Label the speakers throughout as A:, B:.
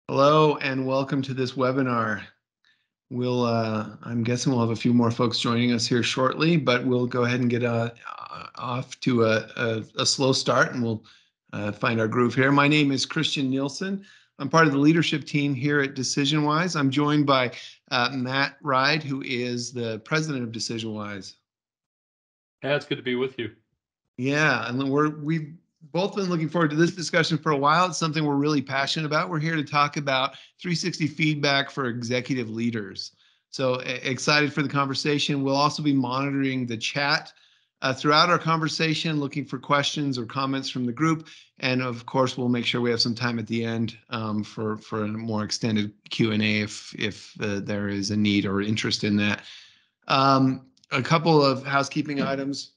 A: Hello and welcome to this webinar. I'm guessing we'll have a few more folks joining us here shortly, but we'll go ahead and get off to a slow start and we'll find our groove here. My name is Christian Nielson. I'm part of the leadership team here at DecisionWise. I'm joined by Matt Wride, who is the president of DecisionWise.
B: Yeah, it's good to be with you.
A: Yeah, and we've both been looking forward to this discussion for a while. It's something we're really passionate about. We're here to talk about 360 feedback for executive leaders. So excited for the conversation. We'll also be monitoring the chat throughout our conversation, looking for questions or comments from the group. And of course, we'll make sure we have some time at the end for a more extended Q&A if there is a need or interest in that. A couple of housekeeping items.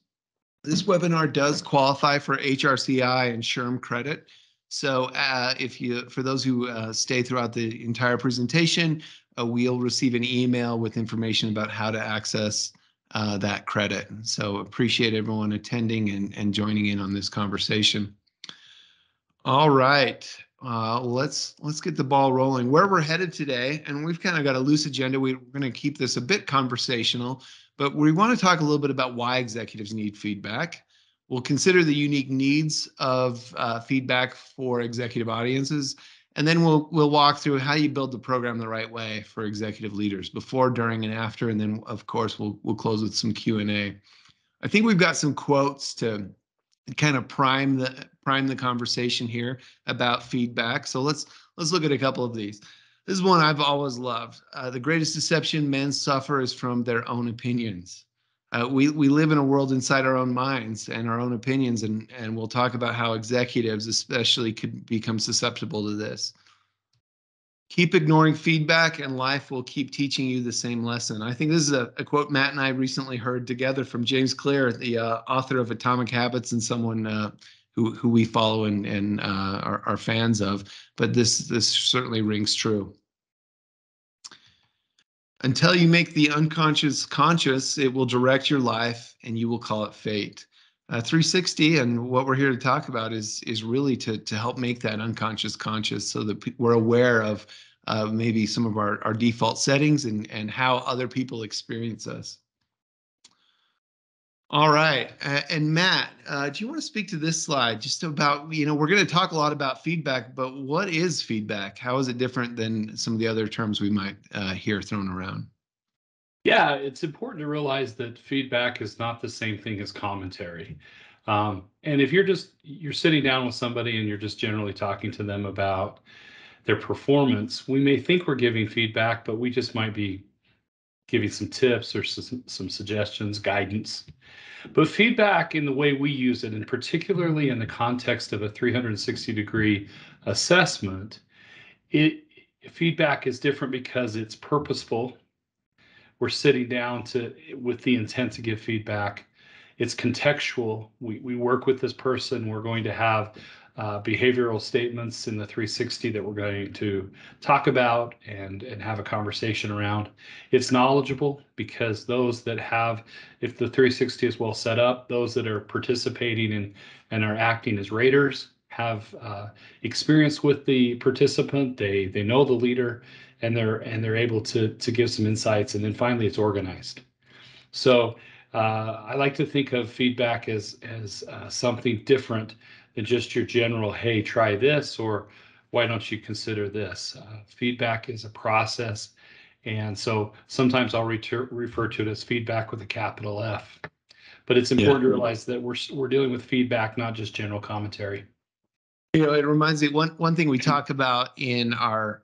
A: This webinar does qualify for HRCI and SHRM credit. So for those who stay throughout the entire presentation, we'll receive an email with information about how to access that credit. So appreciate everyone attending and joining in on this conversation. All right, let's get the ball rolling. Where we're headed today, and we've kind of got a loose agenda. We're going to keep this a bit conversational, but we want to talk a little bit about why executives need feedback. We'll consider the unique needs of feedback for executive audiences, and then we'll walk through how you build the program the right way for executive leaders before, during, and after, and then of course we'll close with some Q&A. I think we've got some quotes to kind of prime the conversation here about feedback. So let's look at a couple of these. This is one I've always loved. The greatest deception men suffer is from their own opinions. We live in a world inside our own minds and our own opinions, and we'll talk about how executives especially could become susceptible to this. Keep ignoring feedback and life will keep teaching you the same lesson. I think this is a quote Matt and I recently heard together from James Clear, the author of Atomic Habits and someone who we follow and are fans of. But this certainly rings true. Until you make the unconscious conscious, it will direct your life and you will call it fate. 360 and what we're here to talk about is really to help make that unconscious conscious so that we're aware of maybe some of our default settings and how other people experience us. All right, and Matt, do you want to speak to this slide just about, we're going to talk a lot about feedback, but what is feedback? How is it different than some of the other terms we might hear thrown around?
B: Yeah, it's important to realize that feedback is not the same thing as commentary. And if you're sitting down with somebody and you're just generally talking to them about their performance, we may think we're giving feedback, but we just might be giving some tips or some suggestions, guidance. But feedback in the way we use it, and particularly in the context of a 360-degree assessment, feedback is different because it's purposeful. We're sitting down with the intent to give feedback. It's contextual. We work with this person. We're going to have behavioral statements in the 360 that we're going to talk about and have a conversation around. It's knowledgeable because those that have, if the 360 is well set up, those that are participating and are acting as raters have experience with the participant. They know the leader, and they're able to give some insights. And then finally, it's organized. So I like to think of feedback as something different than just your general, hey, try this, or why don't you consider this? Feedback is a process. And so sometimes I'll refer to it as feedback with a capital F. But it's important to realize that we're dealing with feedback, not just general commentary.
A: It reminds me, one thing we talk about in our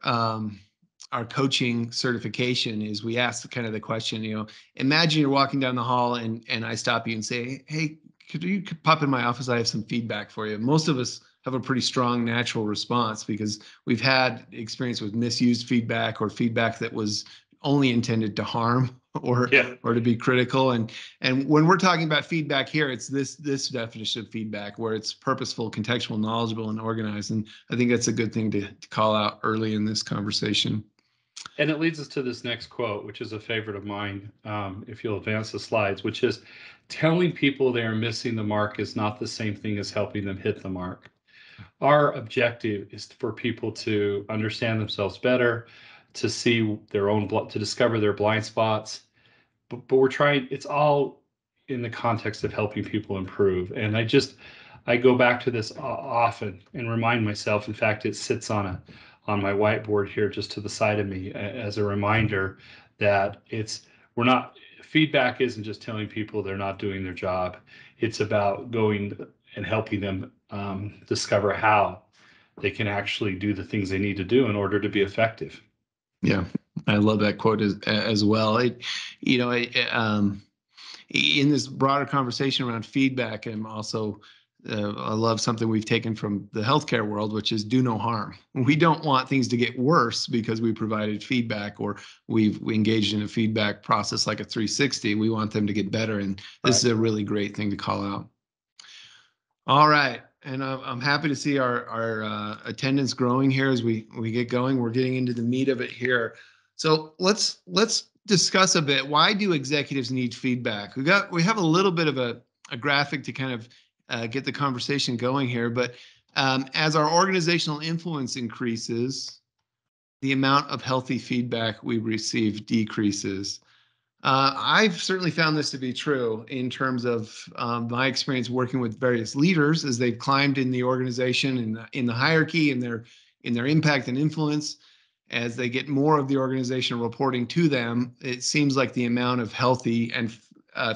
A: coaching certification is we ask kind of the question, imagine you're walking down the hall and I stop you and say, hey, could you pop in my office? I have some feedback for you. Most of us have a pretty strong natural response because we've had experience with misused feedback or feedback that was only intended to harm or to be critical. And when we're talking about feedback here, it's this definition of feedback where it's purposeful, contextual, knowledgeable, and organized. And I think that's a good thing to call out early in this conversation.
B: And it leads us to this next quote, which is a favorite of mine, if you'll advance the slides, which is, telling people they are missing the mark is not the same thing as helping them hit the mark. Our objective is for people to understand themselves better, to see their own, to discover their blind spots. But we're trying, it's all in the context of helping people improve. And I go back to this often and remind myself. In fact, it sits on my whiteboard here just to the side of me as a reminder that we're not, feedback isn't just telling people they're not doing their job. It's about going and helping them discover how they can actually do the things they need to do in order to be effective.
A: Yeah, I love that quote as well. In this broader conversation around feedback, I'm also I love something we've taken from the healthcare world, which is do no harm. We don't want things to get worse because we provided feedback or we engaged in a feedback process like a 360. We want them to get better, and this is a really great thing to call out. All right. And I'm happy to see our attendance growing here as we get going. We're getting into the meat of it here. So let's discuss a bit. Why do executives need feedback? We have a little bit of a graphic to kind of get the conversation going here. But as our organizational influence increases, the amount of healthy feedback we receive decreases. I've certainly found this to be true in terms of my experience working with various leaders as they've climbed in the organization in the hierarchy and in their impact and influence. As they get more of the organization reporting to them, it seems like the amount of healthy and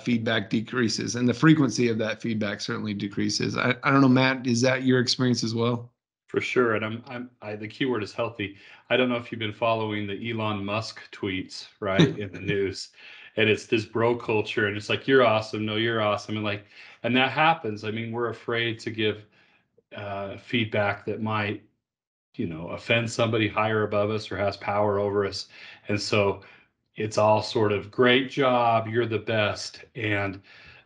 A: feedback decreases, and the frequency of that feedback certainly decreases. I don't know, Matt, is that your experience as well?
B: For sure, and the keyword is healthy. I don't know if you've been following the Elon Musk tweets, right, in the news, and it's this bro culture, and it's like you're awesome, no, you're awesome, and that happens. I mean, we're afraid to give feedback that might, offend somebody higher above us or has power over us, and so it's all sort of great job, you're the best, and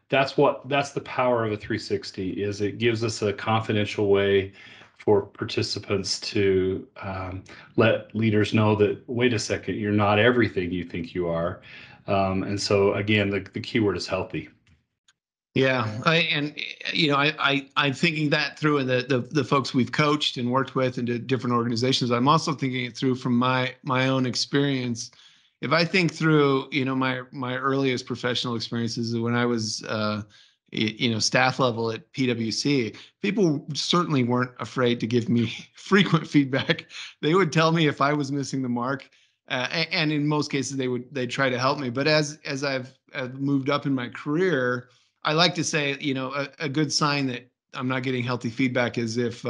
B: that's the power of a 360 is it gives us a confidential way for participants to let leaders know that, wait a second, you're not everything you think you are. And so again, the keyword is healthy.
A: Yeah, I'm thinking that through, and the folks we've coached and worked with into different organizations. I'm also thinking it through from my own experience. If I think through, my earliest professional experiences when I was, staff level at PwC, people certainly weren't afraid to give me frequent feedback. They would tell me if I was missing the mark, and in most cases they'd try to help me. But as I've moved up in my career, I like to say, a good sign that I'm not getting healthy feedback is if,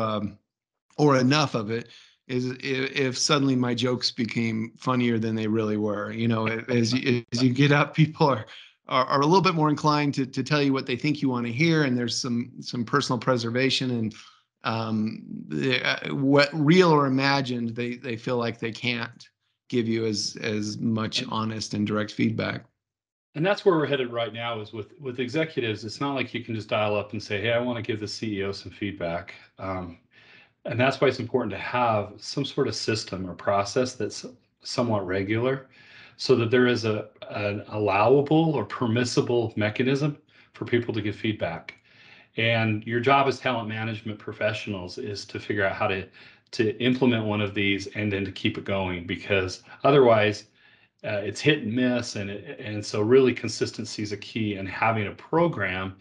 A: or enough of it, is if suddenly my jokes became funnier than they really were. As you get up, people are a little bit more inclined to tell you what they think you want to hear, and there's some personal preservation and what real or imagined they feel like they can't give you as much honest and direct feedback.
B: And that's where we're headed right now is with executives. It's not like you can just dial up and say, hey, I want to give the CEO some feedback. And that's why it's important to have some sort of system or process that's somewhat regular so that there is an allowable or permissible mechanism for people to give feedback. And your job as talent management professionals is to figure out how to implement one of these and then to keep it going, because otherwise it's hit and miss. And so really consistency is a key, and having a program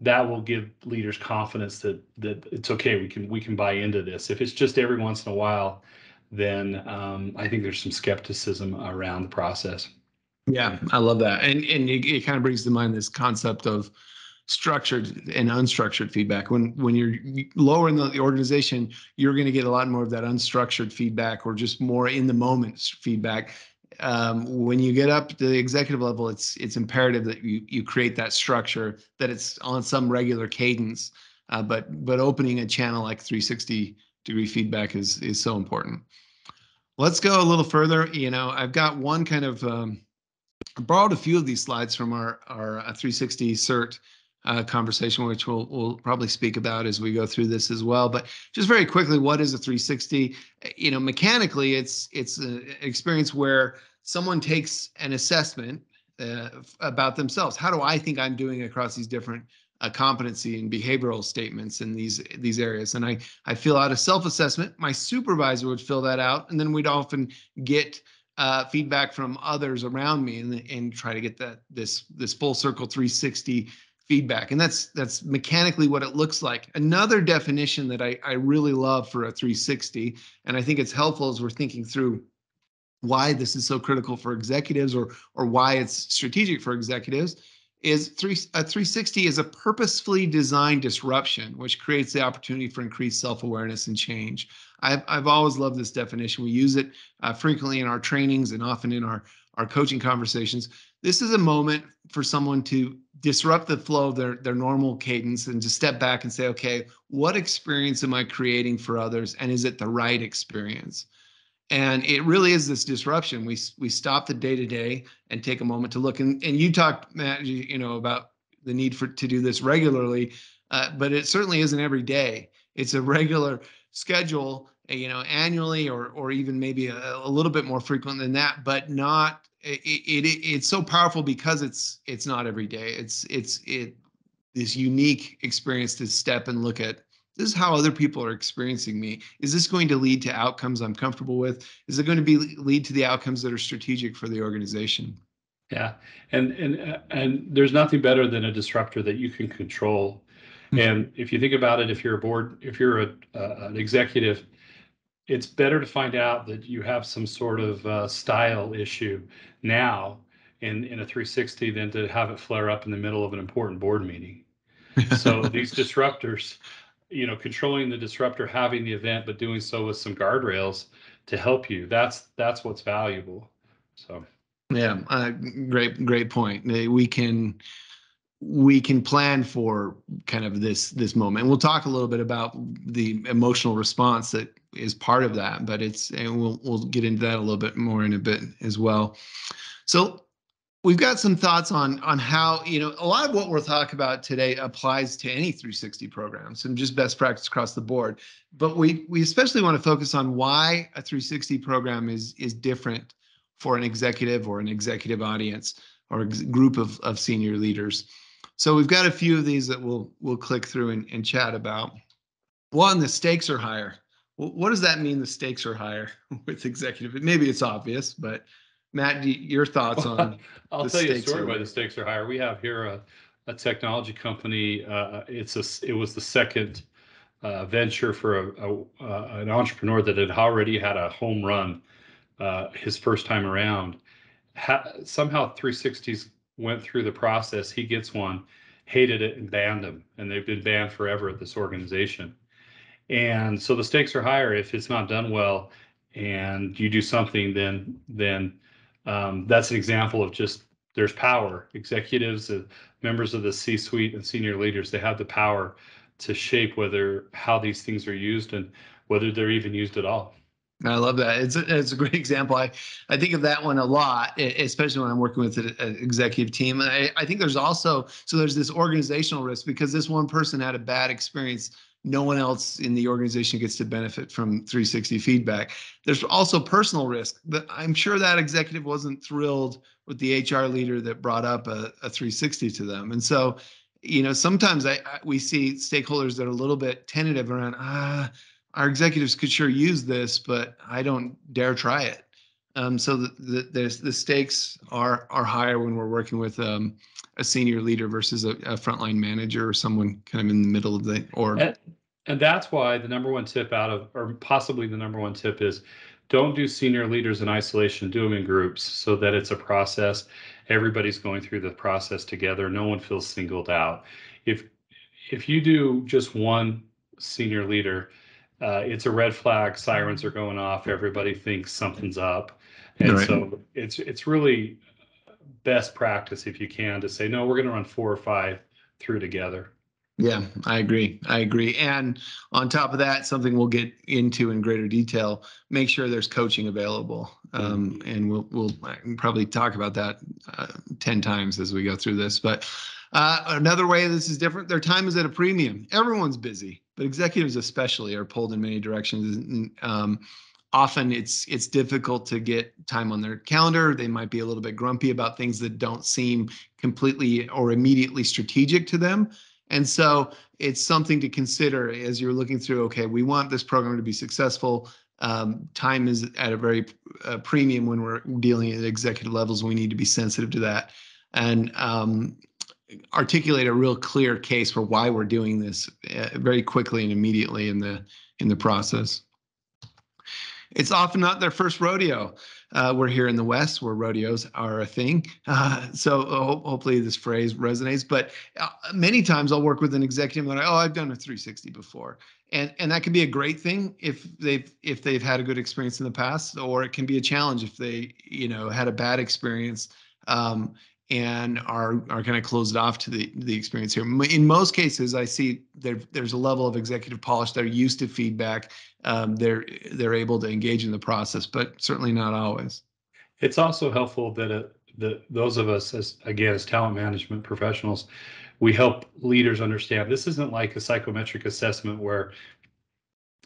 B: that will give leaders confidence that it's okay. We can buy into this. If it's just every once in a while, then I think there's some skepticism around the process.
A: Yeah, I love that, and it kind of brings to mind this concept of structured and unstructured feedback. When you're lower in the organization, you're going to get a lot more of that unstructured feedback or just more in the moment feedback. When you get up to the executive level, it's imperative that you create that structure, that it's on some regular cadence. But opening a channel like 360-degree feedback is so important. Let's go a little further. I've got one kind of I borrowed a few of these slides from our 360 CERT conversation, which we'll probably speak about as we go through this as well. But just very quickly, what is a 360? Mechanically, it's an experience where someone takes an assessment about themselves. How do I think I'm doing across these different competency and behavioral statements in these areas. And I fill out a self-assessment. My supervisor would fill that out, and then we'd often get feedback from others around me and try to get this full circle 360 feedback. And that's mechanically what it looks like. Another definition that I really love for a 360, and I think it's helpful as we're thinking through why this is so critical for executives or why it's strategic for executives, is a 360 is a purposefully designed disruption which creates the opportunity for increased self-awareness and change. I've always loved this definition. We use it frequently in our trainings and often in our coaching conversations. This is a moment for someone to disrupt the flow of their normal cadence and to step back and say, okay, what experience am I creating for others, and is it the right experience? And it really is this disruption. We stop the day-to-day and take a moment to look. And you talked, Matt, about the need to do this regularly, but it certainly isn't every day. It's a regular schedule, annually or even maybe a little bit more frequent than that, but not. It's so powerful because it's not every day. It's this unique experience to step and look at. This is how other people are experiencing me. Is this going to lead to outcomes I'm comfortable with? Is it going to lead to the outcomes that are strategic for the organization?
B: Yeah, and there's nothing better than a disruptor that you can control. And if you think about it, if you're an executive, it's better to find out that you have some sort of style issue now in a 360 than to have it flare up in the middle of an important board meeting. So these disruptors, controlling the disruptor, having the event, but doing so with some guardrails to help you. That's what's valuable. So
A: yeah, great point. We can plan for kind of this moment. And we'll talk a little bit about the emotional response that is part of that, but and we'll get into that a little bit more in a bit as well. So we've got some thoughts on how, a lot of what we're talking about today applies to any 360 programs and just best practice across the board. But we especially want to focus on why a 360 program is different for an executive or an executive audience or a group of senior leaders. So we've got a few of these that we'll click through and chat about. One, the stakes are higher. What does that mean, the stakes are higher with executive? Maybe it's obvious, but Matt, your thoughts on
B: I'll tell you a story why the stakes are higher. We have here a technology company. It was the second venture for an entrepreneur that had already had a home run his first time around. Somehow 360s went through the process. He gets one, hated it, and banned them. And they've been banned forever at this organization. And so the stakes are higher if it's not done well and you do something, then that's an example of just there's power. Executives, members of the C-suite and senior leaders, they have the power to shape how these things are used and whether they're even used at all.
A: I love that. It's a great example. I think of that one a lot, especially when I'm working with an executive team. And I think there's this organizational risk because this one person had a bad experience. No one else in the organization gets to benefit from 360 feedback. There's also personal risk. I'm sure that executive wasn't thrilled with the HR leader that brought up a 360 to them. And so, sometimes we see stakeholders that are a little bit tentative around, our executives could sure use this, but I don't dare try it. So the stakes are higher when we're working with a senior leader versus a frontline manager or someone kind of in the middle of the org.
B: And that's why the number one tip or possibly the number one tip is don't do senior leaders in isolation, do them in groups so that it's a process. Everybody's going through the process together. No one feels singled out. If you do just one senior leader, it's a red flag. Sirens are going off. Everybody thinks something's up. And right. So it's really best practice if you can to say, no, we're going to run 4 or 5 through together.
A: Yeah, I agree. And on top of that, something we'll get into in greater detail, make sure there's coaching available. And we'll probably talk about that 10 times as we go through this. But another way this is different, their time is at a premium. Everyone's busy, but executives especially are pulled in many directions. Often it's difficult to get time on their calendar. They might be a little bit grumpy about things that don't seem completely or immediately strategic to them. And so it's something to consider as you're looking through, okay, we want this program to be successful. Time is at a very premium when we're dealing at executive levels. We need to be sensitive to that and articulate a real clear case for why we're doing this very quickly and immediately in the process. It's often not their first rodeo. We're here in the West where rodeos are a thing. So hopefully this phrase resonates. But many times I'll work with an executive and they're like, oh, I've done a 360 before. And that can be a great thing if they've had a good experience in the past, or it can be a challenge if they, had a bad experience. And are kind of closed off to the experience here. In most cases, I see there's a level of executive polish. They're used to feedback. They're able to engage in the process, but certainly not always.
B: It's also helpful that those of us, as talent management professionals, we help leaders understand this isn't like a psychometric assessment where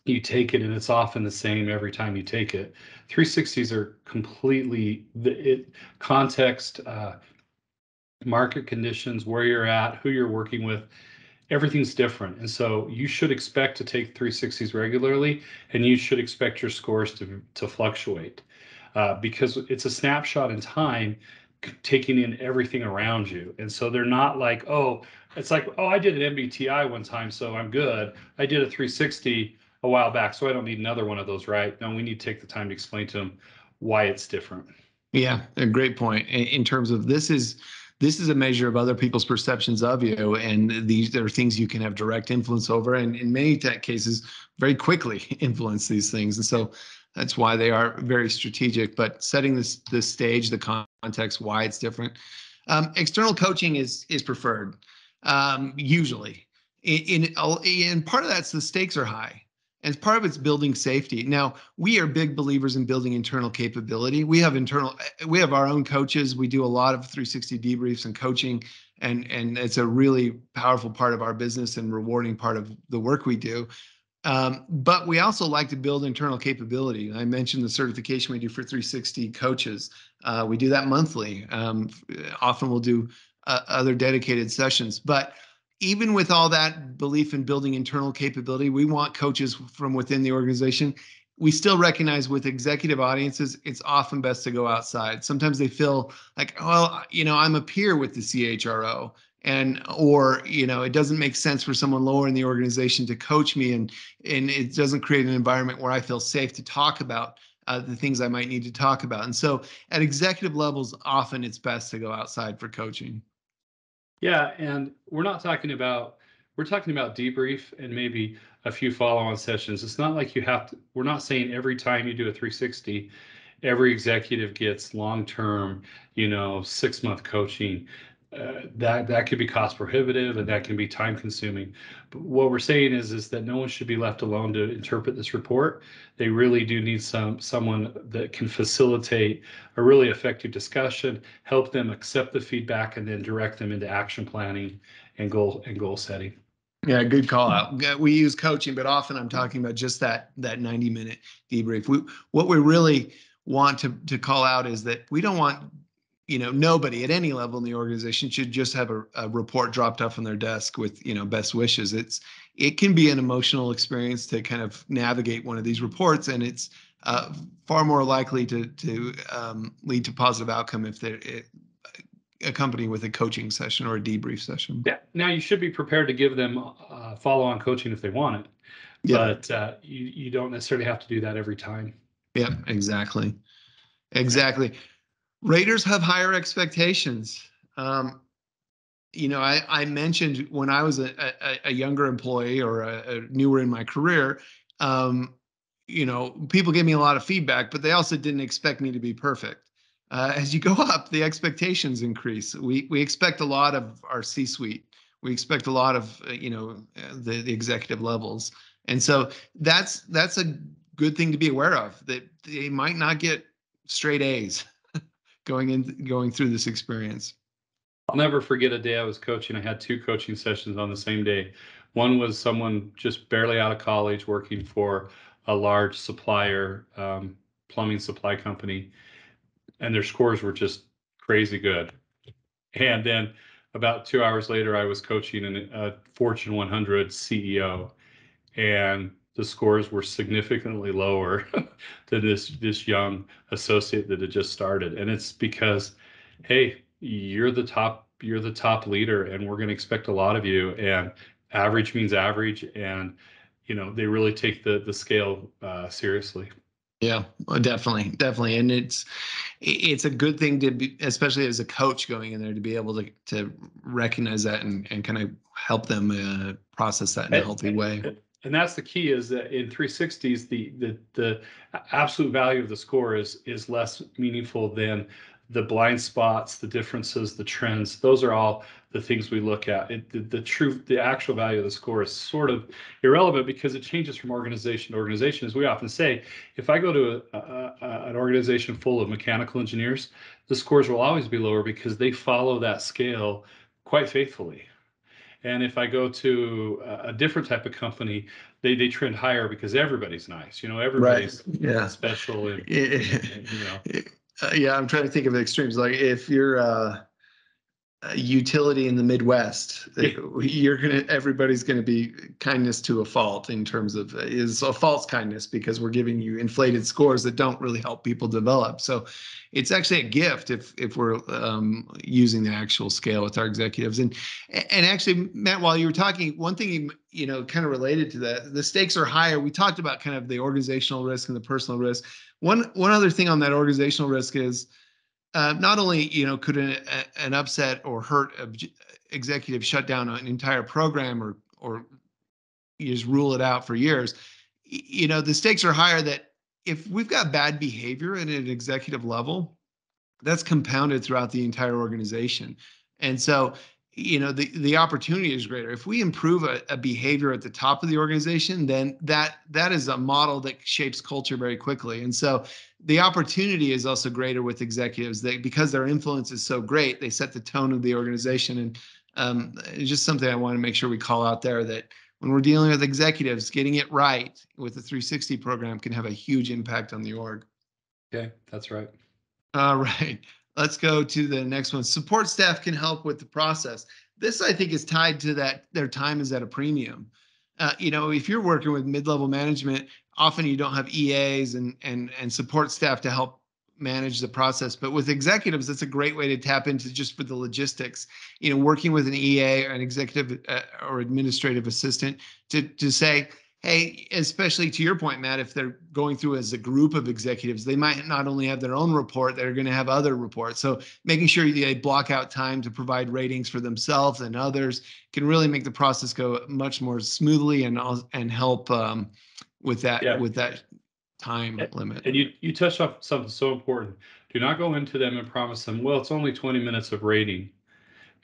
B: you take it and it's often the same every time you take it. 360s are completely context, market conditions, where you're at, who you're working with, everything's different. And so you should expect to take 360s regularly, and you should expect your scores to fluctuate because it's a snapshot in time, taking in everything around you. And so they're not like, oh, it's like, oh, I did an MBTI one time, so I'm good. I did a 360 a while back, so I don't need another one of those, right? No, we need to take the time to explain to them why it's different.
A: Yeah, a great point. In terms of this is a measure of other people's perceptions of you, and these are things you can have direct influence over, and in many cases, very quickly influence these things. And so that's why they are very strategic. But setting the stage, the context, why it's different. External coaching is preferred usually. In part of that's the stakes are high. And part of it's building safety. Now, we are big believers in building internal capability. We have our own coaches. We do a lot of 360 debriefs and coaching, and it's a really powerful part of our business and rewarding part of the work we do. But we also like to build internal capability. I mentioned the certification we do for 360 coaches. We do that monthly. Often we'll do other dedicated sessions, but even with all that belief in building internal capability, we want coaches from within the organization. We still recognize with executive audiences, it's often best to go outside. Sometimes they feel like, well, I'm a peer with the CHRO, or it doesn't make sense for someone lower in the organization to coach me, and it doesn't create an environment where I feel safe to talk about the things I might need to talk about. And so at executive levels, often it's best to go outside for coaching.
B: Yeah, and we're talking about debrief and maybe a few follow-on sessions. It's not like you have to, we're not saying every time you do a 360, every executive gets long-term, 6-month coaching. That could be cost prohibitive and that can be time consuming. But what we're saying is that no one should be left alone to interpret this report. They really do need someone that can facilitate a really effective discussion, help them accept the feedback, and then direct them into action planning and goal setting.
A: Yeah, good call out. We use coaching, but often I'm talking about just that 90-minute debrief. What we really want to call out is that we don't want, nobody at any level in the organization should just have a report dropped off on their desk with, best wishes. It can be an emotional experience to kind of navigate one of these reports, and it's far more likely to lead to positive outcome if they're accompanied with a coaching session or a debrief session.
B: Yeah. Now you should be prepared to give them follow-on coaching if they want it, but you don't necessarily have to do that every time.
A: Yeah, exactly. Raters have higher expectations. I mentioned when I was a younger employee or a newer in my career, people gave me a lot of feedback, but they also didn't expect me to be perfect. As you go up, the expectations increase. We expect a lot of our C-suite. We expect a lot of the executive levels, and so that's a good thing to be aware of. That they might not get straight A's going through this experience.
B: I'll never forget a day I was coaching. I had 2 coaching sessions on the same day. One was someone just barely out of college working for a large supplier, plumbing supply company, and their scores were just crazy good. And then about 2 hours later, I was coaching a Fortune 100 CEO, and the scores were significantly lower than this young associate that had just started. And it's because, hey, you're the top leader, and we're going to expect a lot of you. And average means average, and they really take the scale seriously.
A: Yeah, well, definitely, and it's a good thing to be, especially as a coach going in there, to be able to recognize that and kind of help them process that in a healthy way.
B: And that's the key, is that in 360s, the absolute value of the score is less meaningful than the blind spots, the differences, the trends. Those are all the things we look at. The actual value of the score is sort of irrelevant because it changes from organization to organization. As we often say, if I go to an organization full of mechanical engineers, the scores will always be lower because they follow that scale quite faithfully. And if I go to a different type of company, they trend higher because everybody's nice. Everybody's special. And,
A: yeah, I'm trying to think of extremes. Like if you're a utility in the Midwest, everybody's gonna be kindness to a fault in terms of is a false kindness, because we're giving you inflated scores that don't really help people develop. So it's actually a gift if we're using the actual scale with our executives. And actually, Matt, while you were talking, one thing kind of related to that, the stakes are higher. We talked about kind of the organizational risk and the personal risk. One other thing on that organizational risk is not only could an upset or hurt executive shut down an entire program or you just rule it out for years. The stakes are higher that if we've got bad behavior at an executive level, that's compounded throughout the entire organization. And so, the opportunity is greater. If we improve a behavior at the top of the organization, then that is a model that shapes culture very quickly. And so the opportunity is also greater with executives, that because their influence is so great, they set the tone of the organization. And it's just something I want to make sure we call out there, that when we're dealing with executives, getting it right with the 360 program can have a huge impact on the org.
B: Okay, that's right.
A: All right. Let's go to the next one. Support staff can help with the process. This, I think, is tied to that their time is at a premium. If you're working with mid-level management, often you don't have EAs and support staff to help manage the process. But with executives, that's a great way to tap into just for the logistics. Working with an EA or an executive or administrative assistant to say, hey, especially to your point, Matt, if they're going through as a group of executives, they might not only have their own report, they're going to have other reports. So making sure they block out time to provide ratings for themselves and others can really make the process go much more smoothly and help with that time limit.
B: And you touched on something so important. Do not go into them and promise them, well, it's only 20 minutes of rating.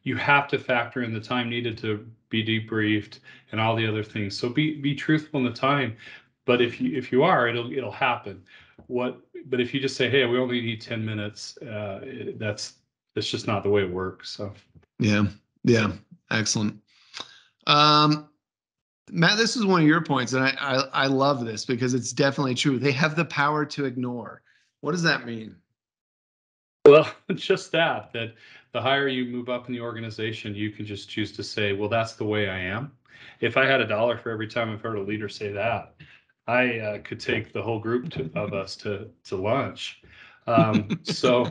B: You have to factor in the time needed to be debriefed and all the other things. So be truthful in the time. But if you are, it'll happen. But if you just say, hey, we only need 10 minutes, that's just not the way it works. So
A: yeah, excellent. Matt, this is one of your points, and I love this because it's definitely true. They have the power to ignore. What does that mean?
B: Well, just that the higher you move up in the organization, you can just choose to say, well, that's the way I am. If I had $1 for every time I've heard a leader say that, I could take the whole group of us to lunch. So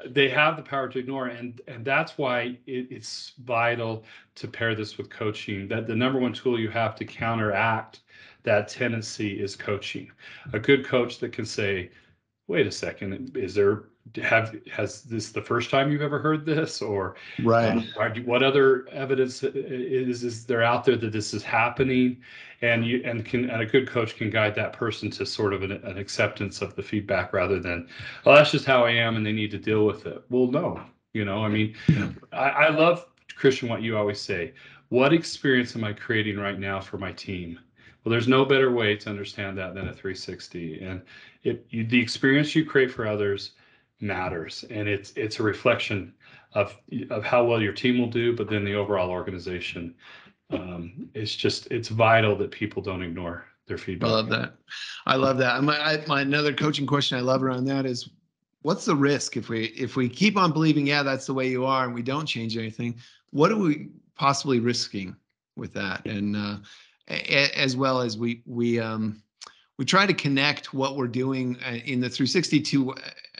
B: they have the power to ignore, and that's why it's vital to pair this with coaching. That the number one tool you have to counteract that tendency is coaching. A good coach that can say, wait a second, has this the first time you've ever heard this, or
A: right?
B: What other evidence is there out there that this is happening? And a good coach can guide that person to sort of an acceptance of the feedback, rather than, oh, that's just how I am and they need to deal with it. Well, no, I love, Christian, what you always say. What experience am I creating right now for my team? Well, there's no better way to understand that than a 360. And the experience you create for others matters, and it's a reflection of how well your team will do, but then the overall organization. It's vital that people don't ignore their feedback.
A: I love that. My another coaching question I love around that is, what's the risk if we keep on believing, yeah, that's the way you are, and we don't change anything? What are we possibly risking with that? And as well as we try to connect what we're doing in the 360 to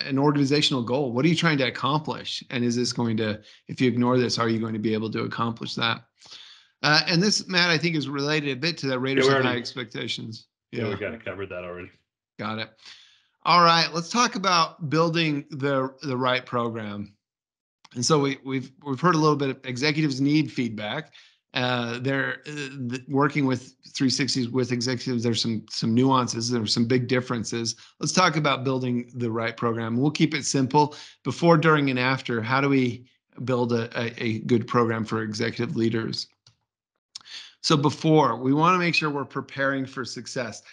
A: an organizational goal. What are you trying to accomplish? And is this going to, if you ignore this, are you going to be able to accomplish that? And this, Matt, I think is related a bit to that Raiders have high expectations.
B: Yeah, we got it covered that already.
A: Got it. All right, let's talk about building the right program. And so we've heard a little bit of executives need feedback. They're working with 360s with executives. There's some nuances. There's some big differences. Let's talk about building the right program. We'll keep it simple. Before, during, and after. How do we build a good program for executive leaders? So before, we want to make sure we're preparing for success.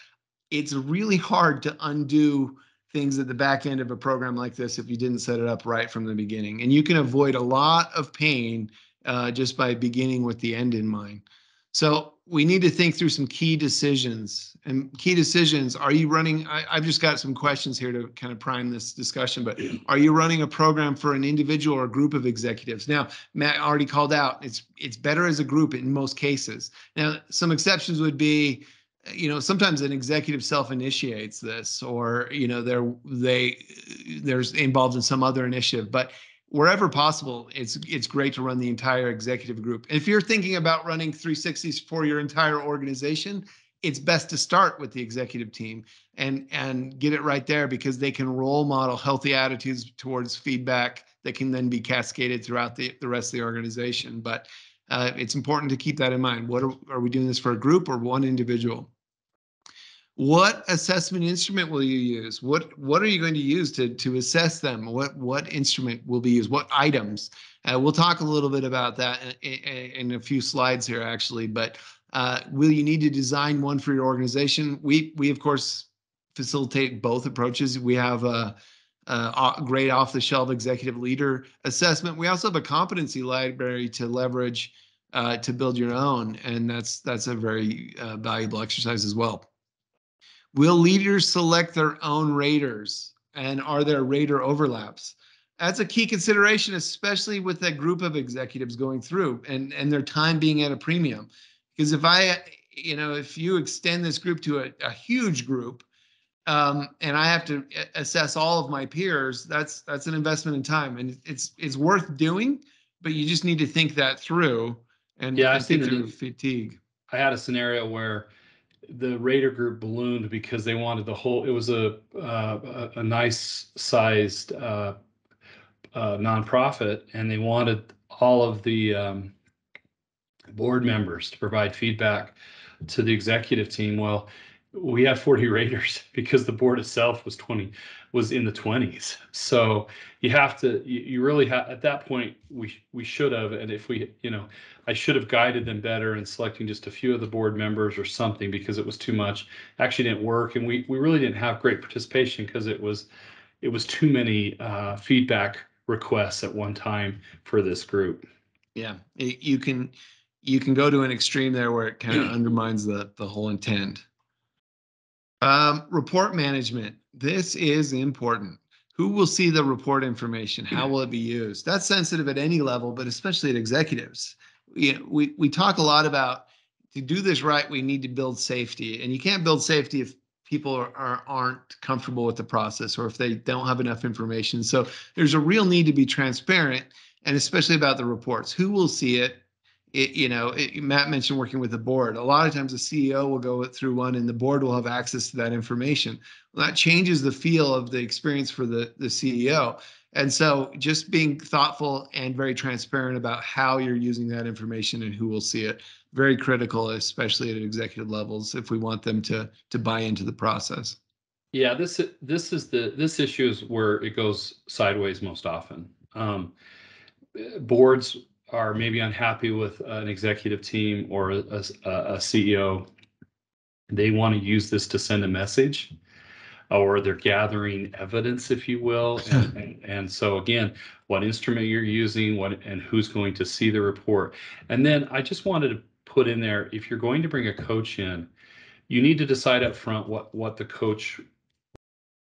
A: It's really hard to undo things at the back end of a program like this if you didn't set it up right from the beginning. And you can avoid a lot of pain just by beginning with the end in mind. So we need to think through some key decisions. And key decisions, are you running, I've just got some questions here to kind of prime this discussion, but are you running a program for an individual or a group of executives? Now, Matt already called out, it's better as a group in most cases. Now, some exceptions would be, sometimes an executive self-initiates this, or they're involved in some other initiative. But wherever possible, it's great to run the entire executive group. And if you're thinking about running 360s for your entire organization, it's best to start with the executive team and get it right there, because they can role model healthy attitudes towards feedback that can then be cascaded throughout the rest of the organization. But it's important to keep that in mind. What are we doing this for a group or one individual? What assessment instrument will you use? What are you going to use to assess them? What instrument will be used? What items? We'll talk a little bit about that in a few slides here, actually. But will you need to design one for your organization? We of course facilitate both approaches. We have a great off-the-shelf executive leader assessment. We also have a competency library to leverage to build your own, and that's a very valuable exercise as well. Will leaders select their own raters, and are there rater overlaps? That's a key consideration, especially with a group of executives going through and their time being at a premium. Because if you extend this group to a huge group, and I have to assess all of my peers, that's an investment in time, and it's worth doing, but you just need to think that through and think through fatigue.
B: I had a scenario where the Raider group ballooned because they wanted the whole. It was a nice sized nonprofit, and they wanted all of the board members to provide feedback to the executive team. Well, we had 40 Raiders because the board itself was in the 20s. So you really have, at that point, we should have, and if I should have guided them better in selecting just a few of the board members or something, because it was too much. Actually didn't work, and we really didn't have great participation because it was too many feedback requests at one time for this group.
A: Yeah, you can go to an extreme there where it kind of undermines the whole intent. Report management. This is important. Who will see the report information? How will it be used? That's sensitive at any level, but especially at executives. We talk a lot about, to do this right, we need to build safety. And you can't build safety if people aren't comfortable with the process, or if they don't have enough information. So there's a real need to be transparent, and especially about the reports. Who will see it? Matt mentioned working with the board. A lot of times the CEO will go through one and the board will have access to that information. Well, that changes the feel of the experience for the CEO. And so just being thoughtful and very transparent about how you're using that information and who will see it, very critical, especially at executive levels, if we want them to buy into the process.
B: Yeah, this issue is where it goes sideways most often. Boards are maybe unhappy with an executive team or a CEO. They want to use this to send a message, or they're gathering evidence, if you will. And so again, what instrument you're using, and who's going to see the report. And then I just wanted to put in there, if you're going to bring a coach in, you need to decide up front what the coach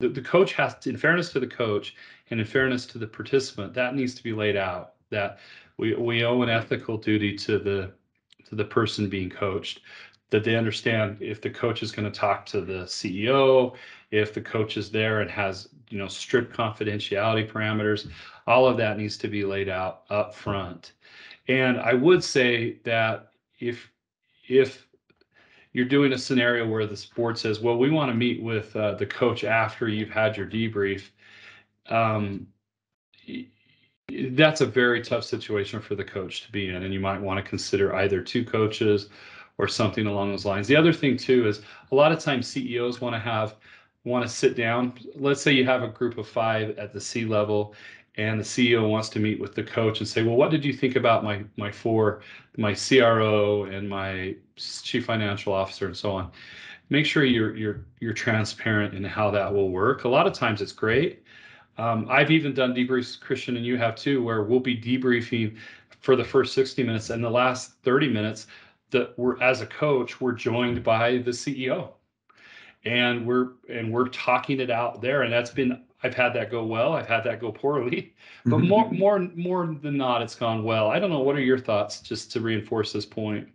B: the coach has to, in fairness to the coach and in fairness to the participant, that needs to be laid out, that we owe an ethical duty to the person being coached, that they understand if the coach is going to talk to the CEO, if the coach is there and has, strict confidentiality parameters, all of that needs to be laid out up front. And I would say that if you're doing a scenario where the board says, well, we want to meet with the coach after you've had your debrief, that's a very tough situation for the coach to be in, and you might want to consider either two coaches or something along those lines. The other thing too is a lot of times CEOs want to sit down. Let's say you have a group of 5 at the C level, and the CEO wants to meet with the coach and say, well, what did you think about my CRO and my chief financial officer and so on? Make sure you're transparent in how that will work. A lot of times it's great. I've even done debriefs, Christian, and you have too, where we'll be debriefing for the first 60 minutes, and the last 30 minutes that we're, as a coach, we're joined by the CEO, and we're talking it out there. And I've had that go well, I've had that go poorly, but more than not, it's gone well. I don't know. What are your thoughts, just to reinforce this point?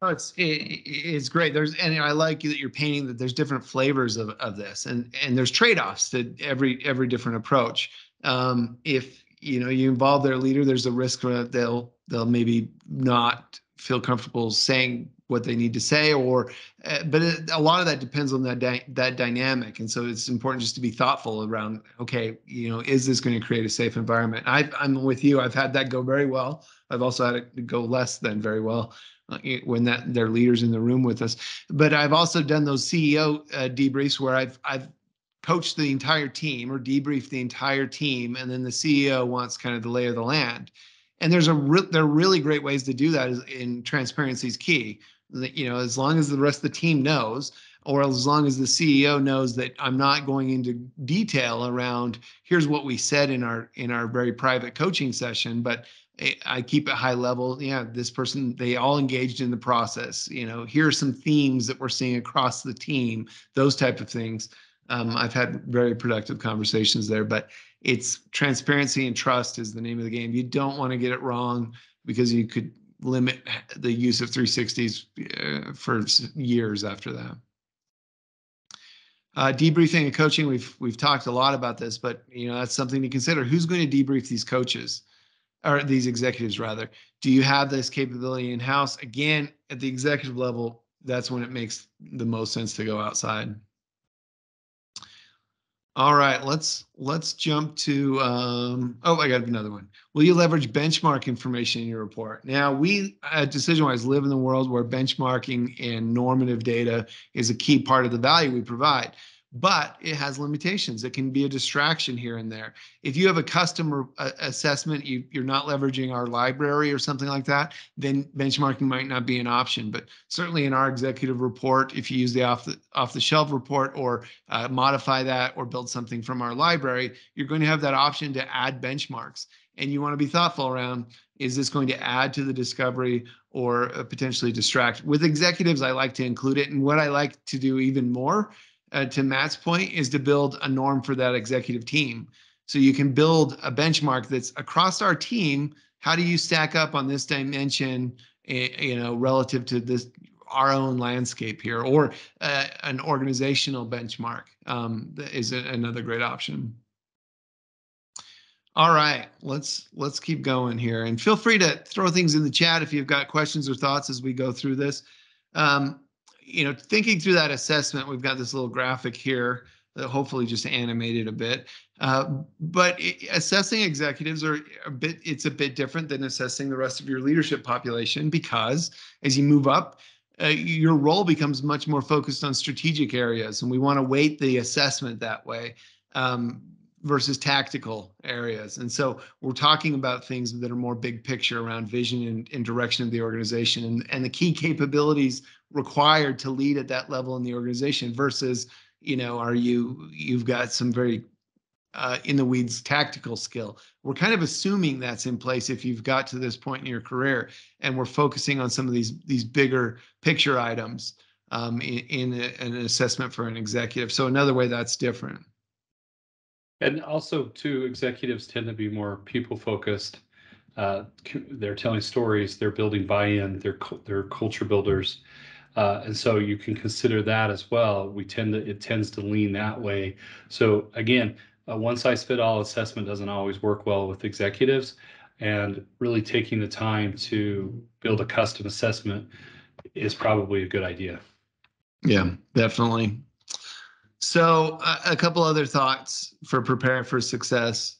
A: Oh, it's great. And I like that you're painting that there's different flavors of this, and there's trade-offs to every different approach. If you involve their leader, there's a risk that they'll maybe not feel comfortable saying what they need to say, but a lot of that depends on that dynamic. And so it's important just to be thoughtful around, okay, is this going to create a safe environment? I'm with you. I've had that go very well. I've also had it go less than very well when their leaders in the room with us. But I've also done those CEO debriefs where I've coached the entire team or debriefed the entire team, and then the CEO wants kind of the lay of the land. And there are really great ways to do that. In transparency is key. As long as the rest of the team knows, or as long as the CEO knows that I'm not going into detail around here's what we said in our very private coaching session, but I keep it high level. Yeah, this person, they all engaged in the process. Here are some themes that we're seeing across the team, those type of things. I've had very productive conversations there, but it's transparency and trust is the name of the game. You don't want to get it wrong, because you could limit the use of 360s for years after that. Debriefing and coaching, we've talked a lot about this, but that's something to consider. Who's going to debrief these coaches, or these executives rather? Do you have this capability in-house? Again, at the executive level, that's when it makes the most sense to go outside. All right, let's jump to, I got another one. Will you leverage benchmark information in your report? Now, we at DecisionWise live in the world where benchmarking and normative data is a key part of the value we provide, but it has limitations. It can be a distraction here and there. If you have a customer assessment, you're not leveraging our library or something like that, then benchmarking might not be an option. But certainly in our executive report, if you use the off-the-shelf report, or modify that, or build something from our library, you're going to have that option to add benchmarks. And you want to be thoughtful around, is this going to add to the discovery or potentially distract? With executives, I like to include it. And what I like to do even more, to Matt's point, is to build a norm for that executive team. So you can build a benchmark that's across our team. How do you stack up on this dimension, relative to our own landscape here, or an organizational benchmark is another great option. All right, let's keep going here, and feel free to throw things in the chat if you've got questions or thoughts as we go through this. Thinking through that assessment, we've got this little graphic here that hopefully just animated a bit. But assessing executives it's a bit different than assessing the rest of your leadership population, because as you move up, your role becomes much more focused on strategic areas, and we want to weight the assessment that way versus tactical areas. And so we're talking about things that are more big picture around vision and direction of the organization, and the key capabilities required to lead at that level in the organization versus, you've got some very in the weeds tactical skill. We're kind of assuming that's in place if you've got to this point in your career, and we're focusing on some of these bigger picture items in an assessment for an executive. So another way that's different.
B: And also, too, executives tend to be more people focused. They're telling stories, they're building buy-in, they're culture builders. And so you can consider that as well. It tends to lean that way. So again, a one-size-fit-all assessment doesn't always work well with executives, and really taking the time to build a custom assessment is probably a good idea.
A: Yeah, definitely. So a couple other thoughts for preparing for success.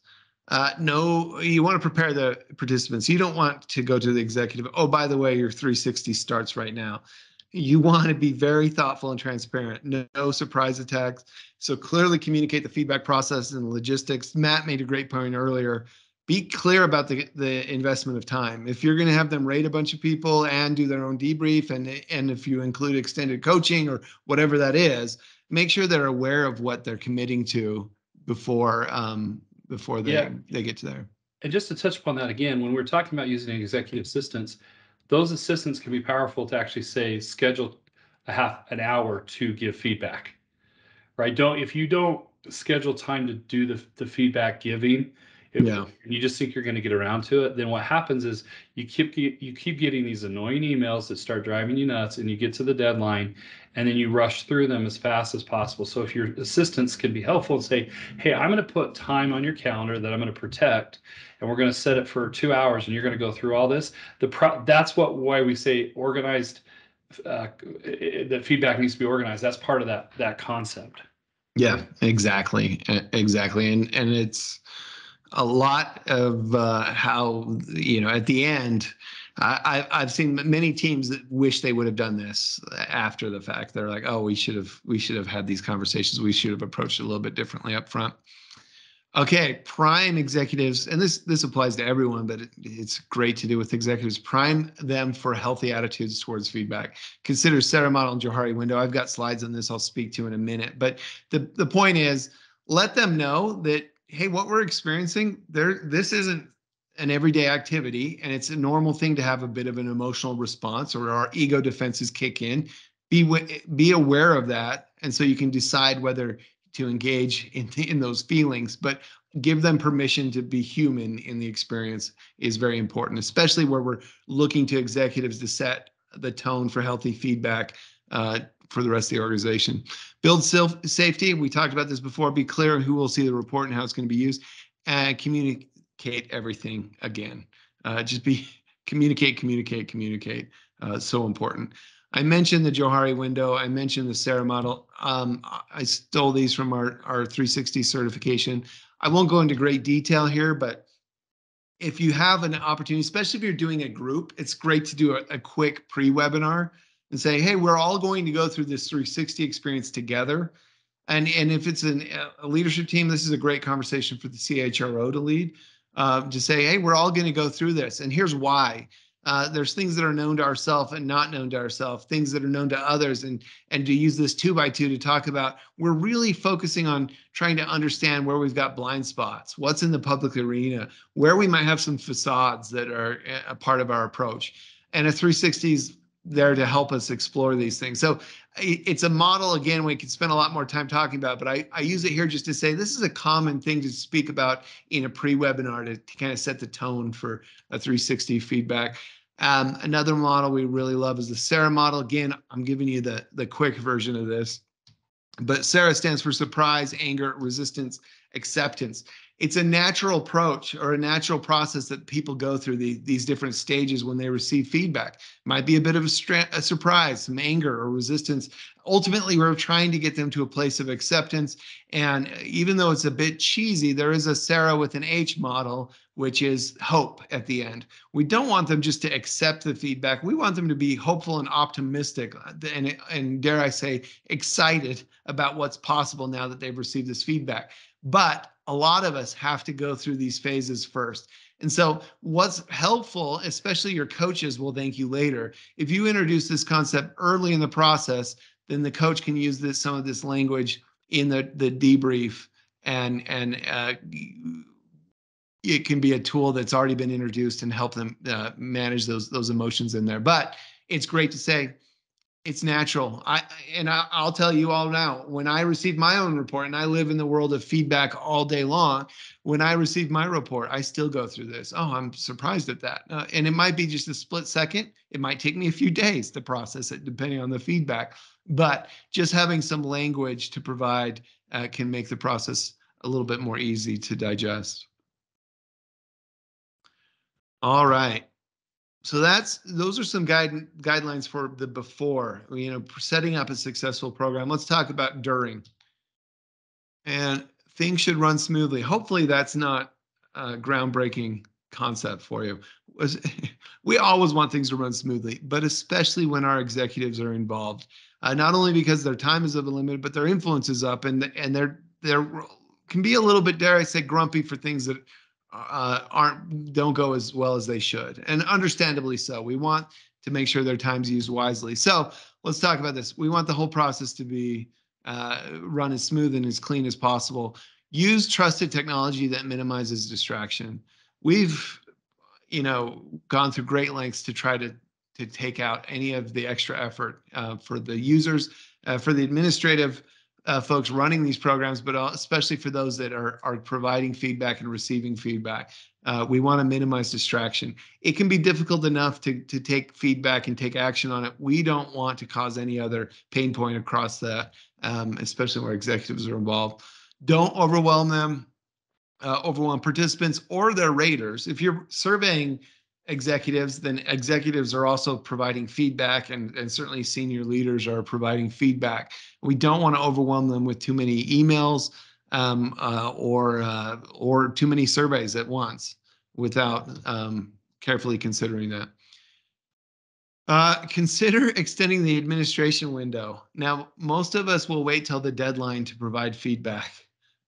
A: No, you want to prepare the participants. You don't want to go to the executive. Oh, by the way, your 360 starts right now. You want to be very thoughtful and transparent. No surprise attacks. So clearly communicate the feedback process and logistics. Matt made a great point earlier. Be clear about the investment of time. If you're going to have them rate a bunch of people and do their own debrief, and if you include extended coaching or whatever that is, make sure they're aware of what they're committing to before
B: Yeah.
A: they get to there.
B: And just to touch upon that again, when we're talking about using executive assistants, those assistants can be powerful to actually say, schedule an hour to give feedback, right? If you don't schedule time to do the feedback giving,
A: Yeah.
B: you just think you're going to get around to it, then what happens is you keep getting these annoying emails that start driving you nuts, and you get to the deadline, and then you rush through them as fast as possible. So if your assistants can be helpful and say, hey, I'm going to put time on your calendar that I'm going to protect, and we're going to set it for 2 hours, and you're going to go through all this. That's why we say organized. That feedback needs to be organized. That's part of that concept.
A: Yeah, exactly. Exactly. And it's a lot of how, at the end, I've seen many teams that wish they would have done this after the fact. They're like, oh, we should have had these conversations. We should have approached it a little bit differently up front. Okay, prime executives, and this applies to everyone, but it's great to do with executives. Prime them for healthy attitudes towards feedback. Consider Sarah model and Johari window. I've got slides on this I'll speak to in a minute, but the point is, let them know that, hey, what we're experiencing this isn't an everyday activity, and it's a normal thing to have a bit of an emotional response, or our ego defenses kick in. Be aware of that, and so you can decide whether to engage in those feelings, but give them permission to be human in the experience is very important, especially where we're looking to executives to set the tone for healthy feedback for the rest of the organization. Build safety. We talked about this before. Be clear who will see the report and how it's going to be used, and communicate everything again. Just communicate. So important. I mentioned the Johari window. I mentioned the Sarah model. I stole these from our 360 certification. I won't go into great detail here, but if you have an opportunity, especially if you're doing a group, it's great to do a quick pre-webinar and say, hey, we're all going to go through this 360 experience together. And if it's a leadership team, this is a great conversation for the CHRO to lead. To say, hey, we're all going to go through this, and here's why. There's things that are known to ourselves and not known to ourselves, things that are known to others, and to use this 2x2 to talk about, we're really focusing on trying to understand where we've got blind spots, what's in the public arena, where we might have some facades that are a part of our approach. And a 360 is there to help us explore these things. So it's a model, again, we could spend a lot more time talking about, but I use it here just to say this is a common thing to speak about in a pre-webinar to kind of set the tone for a 360 feedback. Another model we really love is the Sarah model. Again, I'm giving you the quick version of this, but Sarah stands for surprise, anger, resistance, acceptance. It's a natural approach or a natural process that people go through these different stages when they receive feedback. Might be a bit of a surprise, some anger or resistance. Ultimately, we're trying to get them to a place of acceptance. And even though it's a bit cheesy, there is a Sarah with an H model, which is hope at the end. We don't want them just to accept the feedback. We want them to be hopeful and optimistic, and dare I say, excited about what's possible now that they've received this feedback. But a lot of us have to go through these phases first. And so what's helpful, especially your coaches will thank you later, if you introduce this concept early in the process, then the coach can use some of this language in the debrief, and it can be a tool that's already been introduced and help them manage those emotions in there. But it's great to say, It's natural. I'll tell you all now, when I receive my own report, and I live in the world of feedback all day long, when I receive my report, I still go through this. Oh, I'm surprised at that. And it might be just a split second. It might take me a few days to process it, depending on the feedback. But just having some language to provide can make the process a little bit more easy to digest. All right. So those are some guidelines for the before, setting up a successful program. Let's talk about during. And things should run smoothly. Hopefully that's not a groundbreaking concept for you. We always want things to run smoothly, but especially when our executives are involved, not only because their time is limited, but their influence is up, and they're can be a little bit, dare I say, grumpy for things that don't go as well as they should, and understandably so. We want to make sure their time's used wisely. So let's talk about this. We want the whole process to be run as smooth and as clean as possible. Use trusted technology that minimizes distraction. We've gone through great lengths to try to take out any of the extra effort for the users, for the administrative folks running these programs, but especially for those that are providing feedback and receiving feedback. We want to minimize distraction. It can be difficult enough to take feedback and take action on it. We don't want to cause any other pain point across that, especially where executives are involved. Don't overwhelm them, overwhelm participants or their raters. If you're surveying executives, then executives are also providing feedback, and certainly senior leaders are providing feedback. We don't want to overwhelm them with too many emails or too many surveys at once without carefully considering that. Consider extending the administration window. Now, most of us will wait till the deadline to provide feedback.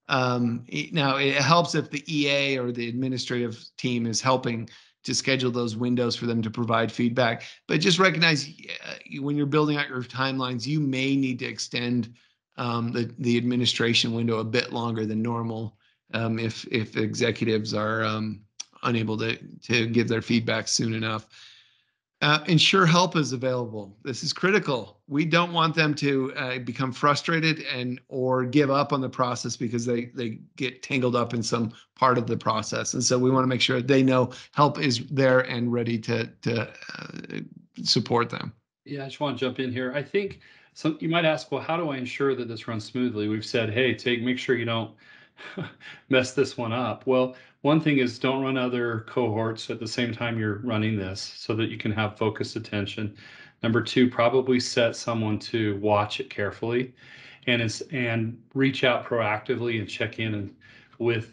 A: Now, it helps if the EA or the administrative team is helping to schedule those windows for them to provide feedback. But just recognize when you're building out your timelines, you may need to extend the administration window a bit longer than normal if executives are unable to give their feedback soon enough. Ensure help is available. This is critical. We don't want them to become frustrated or give up on the process because they get tangled up in some part of the process. And so we want to make sure they know help is there and ready to support them.
B: Yeah, I just want to jump in here. I think you might ask, well, how do I ensure that this runs smoothly? We've said, hey, make sure you don't mess this one up. Well, one thing is don't run other cohorts at the same time you're running this so that you can have focused attention. Number two, probably set someone to watch it carefully and reach out proactively and check in with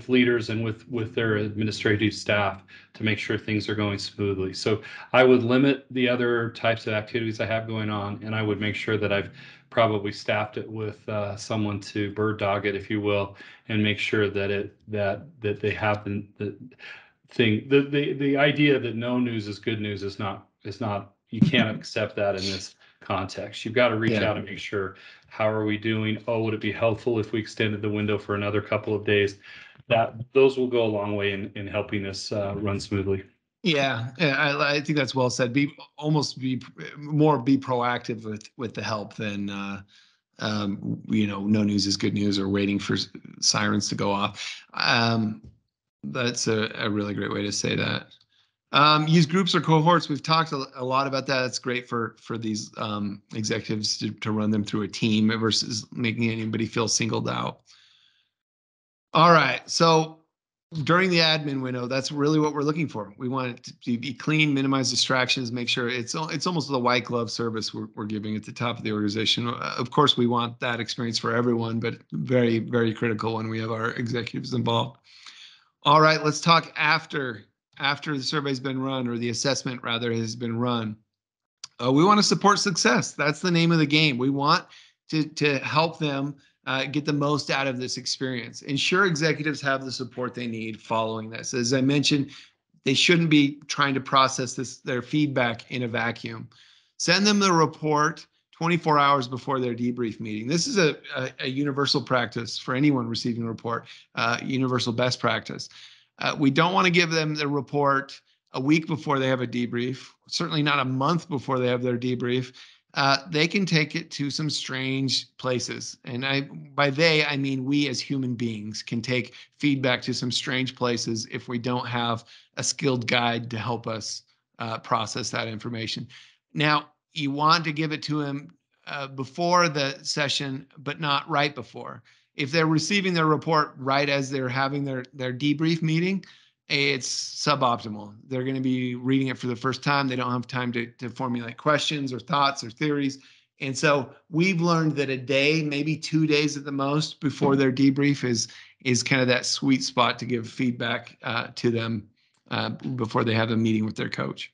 B: leaders and with their administrative staff to make sure things are going smoothly. So I would limit the other types of activities I have going on, and I would make sure that I've probably staffed it with someone to bird dog it, if you will, and make sure that they have the thing. The idea that no news is good news is not. You can't accept that in this context. You've got to reach out and make sure, how are we doing? Oh, would it be helpful if we extended the window for another couple of days? Those will go a long way in helping us run smoothly.
A: Yeah, I think that's well said. Be proactive with the help than no news is good news or waiting for sirens to go off. That's a really great way to say that. Use groups or cohorts. We've talked a lot about that. It's great for these executives to run them through a team versus making anybody feel singled out. All right, so during the admin window, that's really what we're looking for. We want it to be clean, minimize distractions, make sure it's almost the white glove service we're giving at the top of the organization. Of course, we want that experience for everyone, but very, very critical when we have our executives involved. All right, let's talk after the survey's been run, or the assessment rather has been run. We want to support success. That's the name of the game. We want to help them get the most out of this experience. Ensure executives have the support they need following this. As I mentioned, they shouldn't be trying to process their feedback in a vacuum. Send them the report 24 hours before their debrief meeting. This is a universal practice for anyone receiving a report, universal best practice. We don't want to give them the report a week before they have a debrief, certainly not a month before they have their debrief, they can take it to some strange places. And by they, I mean we as human beings can take feedback to some strange places if we don't have a skilled guide to help us process that information. Now, you want to give it to them before the session, but not right before. If they're receiving their report right as they're having their debrief meeting, it's suboptimal. They're going to be reading it for the first time. They don't have time to formulate questions or thoughts or theories. And so we've learned that a day, maybe 2 days at the most before their debrief is kind of that sweet spot to give feedback to them before they have a meeting with their coach.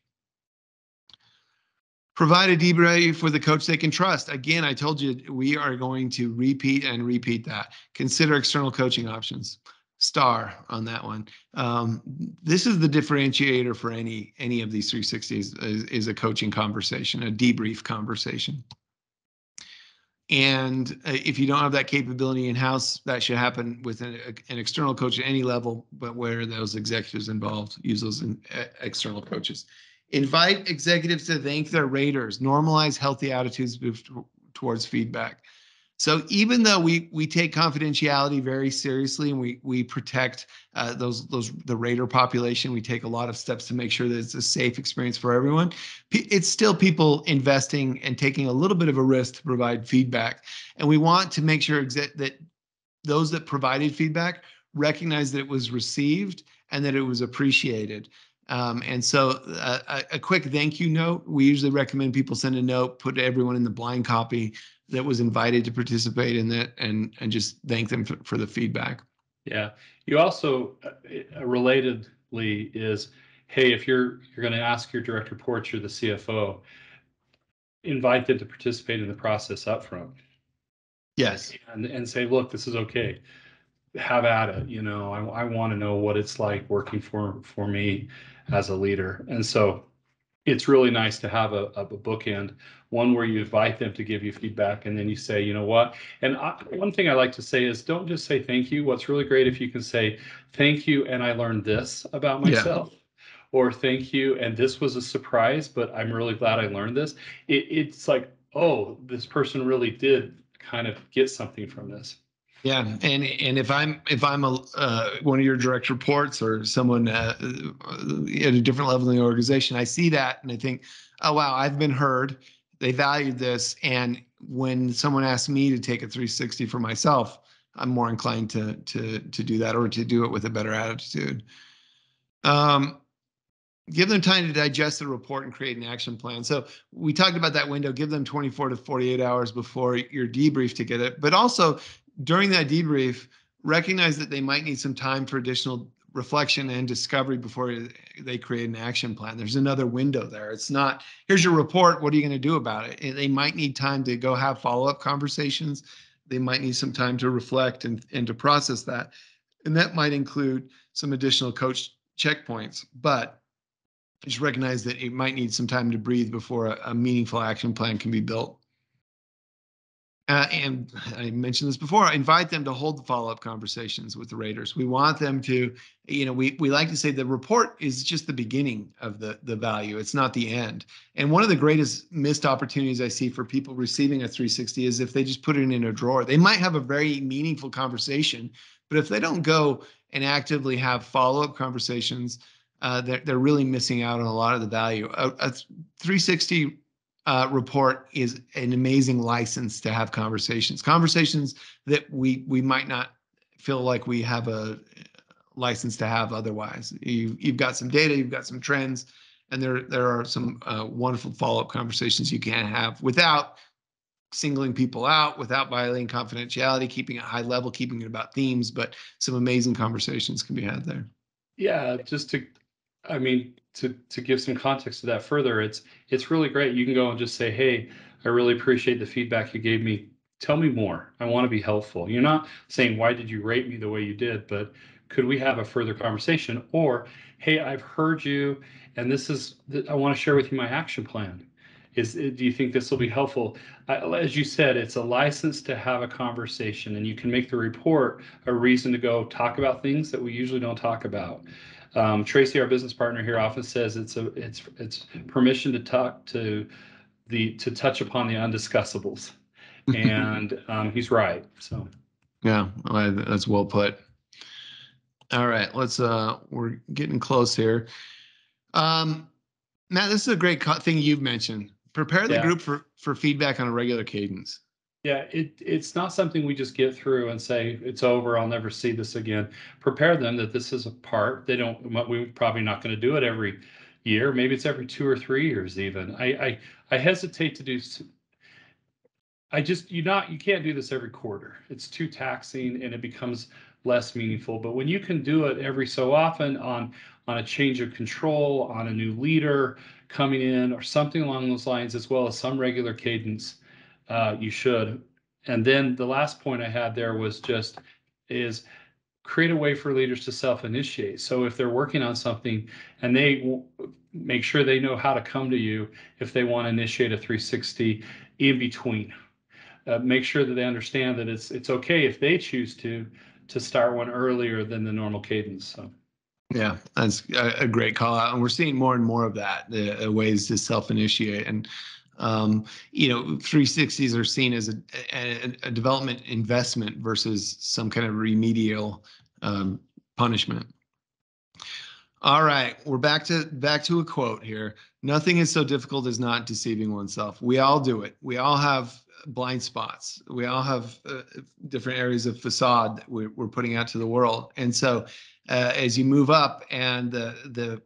A: Provide a debrief with a coach they can trust. Again, I told you we are going to repeat and repeat that. Consider external coaching options. Star on that one. This is the differentiator for any of these 360s is a coaching conversation, a debrief conversation. And if you don't have that capability in-house, that should happen with an external coach at any level, but where those executives involved, use those external coaches. Invite executives to thank their raters, normalize healthy attitudes towards feedback. So even though we take confidentiality very seriously and we protect the rater population, we take a lot of steps to make sure that it's a safe experience for everyone. It's still people investing and taking a little bit of a risk to provide feedback, and we want to make sure that those that provided feedback recognize that it was received and that it was appreciated. And so a quick thank you note, we usually recommend people send a note, put everyone in the blind copy that was invited to participate in that and just thank them for the feedback.
B: Yeah. You also, relatedly is, hey, if you're going to ask your direct reports, you're the CFO, invite them to participate in the process up front.
A: Yes.
B: And say, look, this is okay. Have at it. You know, I want to know what it's like working for me as a leader. And so it's really nice to have a bookend, one where you invite them to give you feedback and then you say, you know what? And one thing I like to say is don't just say thank you. What's really great if you can say thank you and I learned this about myself. Yeah. Or thank you and this was a surprise, but I'm really glad I learned this. It's like, oh, this person really did kind of get something from this.
A: Yeah, and if I'm one of your direct reports or someone at a different level in the organization, I see that and I think, oh wow, I've been heard. They valued this, and when someone asks me to take a 360 for myself, I'm more inclined to do that or to do it with a better attitude. Give them time to digest the report and create an action plan. So we talked about that window. Give them 24 to 48 hours before your debrief to get it, but also during that debrief, recognize that they might need some time for additional reflection and discovery before they create an action plan. There's another window there. It's not, here's your report, what are you going to do about it? They might need time to go have follow-up conversations. They might need some time to reflect and to process that. And that might include some additional coach checkpoints, but just recognize that it might need some time to breathe before a meaningful action plan can be built. And I mentioned this before, I invite them to hold the follow-up conversations with the raters. We want them to, we like to say the report is just the beginning of the value. It's not the end. And one of the greatest missed opportunities I see for people receiving a 360 is if they just put it in a drawer. They might have a very meaningful conversation, but if they don't go and actively have follow-up conversations, they're really missing out on a lot of the value. A 360 report is an amazing license to have conversations that we might not feel like we have a license to have otherwise. You've got some data, you've got some trends, and there are some wonderful follow-up conversations you can have without singling people out, without violating confidentiality, keeping it high level, keeping it about themes, but some amazing conversations can be had there.
B: Yeah, just to give some context to that further, it's really great. You can go and just say, hey, I really appreciate the feedback you gave me. Tell me more. I want to be helpful. You're not saying, why did you rate me the way you did? But could we have a further conversation? Or, hey, I've heard you, and I want to share with you my action plan. Do you think this will be helpful? As you said, it's a license to have a conversation, and you can make the report a reason to go talk about things that we usually don't talk about. Tracy, our business partner here, often says it's permission to talk to touch upon the undiscussables, and he's right. So
A: Yeah, that's well put. All right, we're getting close here. Matt, this is a great thing you've mentioned. Prepare the group for feedback on a regular cadence.
B: Yeah, it's not something we just get through and say it's over, I'll never see this again. Prepare them that this is a part. We're probably not going to do it every year. Maybe it's every 2 or 3 years even. I hesitate to do. You can't do this every quarter. It's too taxing and it becomes less meaningful. But when you can do it every so often on a change of control, on a new leader coming in or something along those lines, as well as some regular cadence, you should. And then the last point I had there was is create a way for leaders to self-initiate. So if they're working on something and they make sure they know how to come to you if they want to initiate a 360 in between. Make sure that they understand that it's okay if they choose to start one earlier than the normal cadence. So.
A: Yeah, that's a great call out, and we're seeing more and more of that, the ways to self-initiate. And 360s are seen as a development investment versus some kind of remedial punishment. All right, we're back to a quote here. Nothing is so difficult as not deceiving oneself. We all do it. We all have blind spots. We all have different areas of facade that we're putting out to the world. And so as you move up and the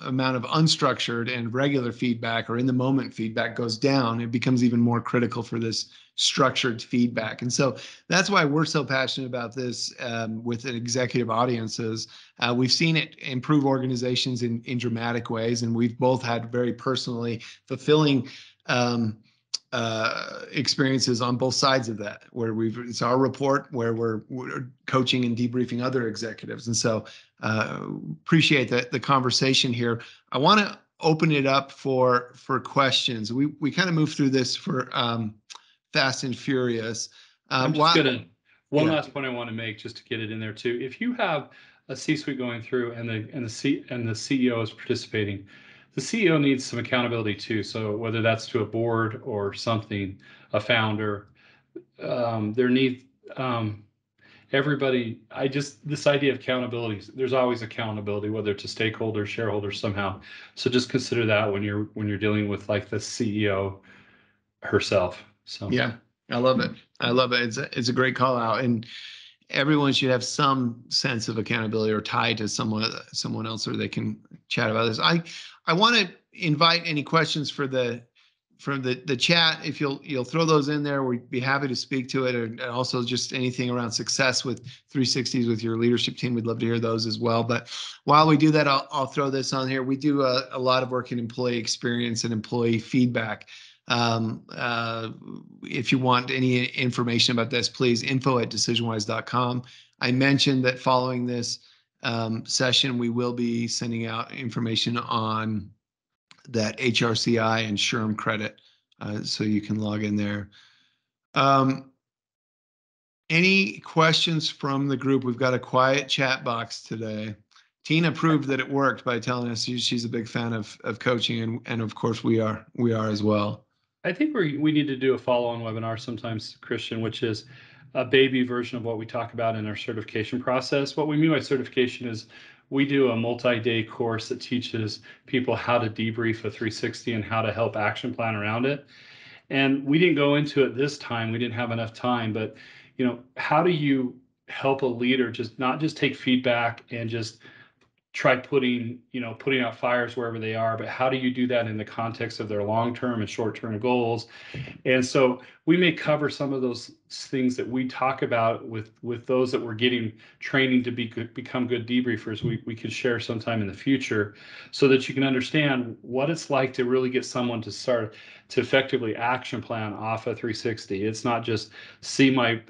A: amount of unstructured and regular feedback or in the moment feedback goes down, it becomes even more critical for this structured feedback. And so that's why we're so passionate about this with executive audiences. We've seen it improve organizations in dramatic ways, and we've both had very personally fulfilling experiences on both sides of that, where it's our report where we're coaching and debriefing other executives. And so appreciate the conversation here. I want to open it up for questions. We kind of moved through this for fast and furious.
B: I'm just one last point I want to make, just to get it in there too. If you have a C-suite going through and the CEO is participating, the CEO needs some accountability too. So whether that's to a board or something, a founder, everybody. This idea of accountability. There's always accountability, whether it's a stakeholder, shareholder, somehow. So just consider that when you're dealing with like the CEO herself. So
A: yeah, I love it. It's a great call out, and everyone should have some sense of accountability or tied to someone else, or they can chat about this. I want to invite any questions from the chat. If you'll throw those in there, we'd be happy to speak to it, and also just anything around success with 360s with your leadership team. We'd love to hear those as well. But while we do that, I'll throw this on here. We do a lot of work in employee experience and employee feedback. If you want any information about this, please info@decisionwise.com. I mentioned that following this session, we will be sending out information on that HRCI and SHRM credit, so you can log in there. Any questions from the group? We've got a quiet chat box today. Tina proved that it worked by telling us she's a big fan of coaching, and of course we are as well.
B: I think we need to do a follow-on webinar sometimes, Christian, which is a baby version of what we talk about in our certification process. What we mean by certification is we do a multi-day course that teaches people how to debrief a 360 and how to help action plan around it. And we didn't go into it this time. We didn't have enough time, but how do you help a leader not just take feedback and just try putting out fires wherever they are, but how do you do that in the context of their long-term and short-term goals? And so we may cover some of those things that we talk about with those that we're getting training to become good debriefers. We could share sometime in the future so that you can understand what it's like to really get someone to start to effectively action plan off a 360. It's not just see my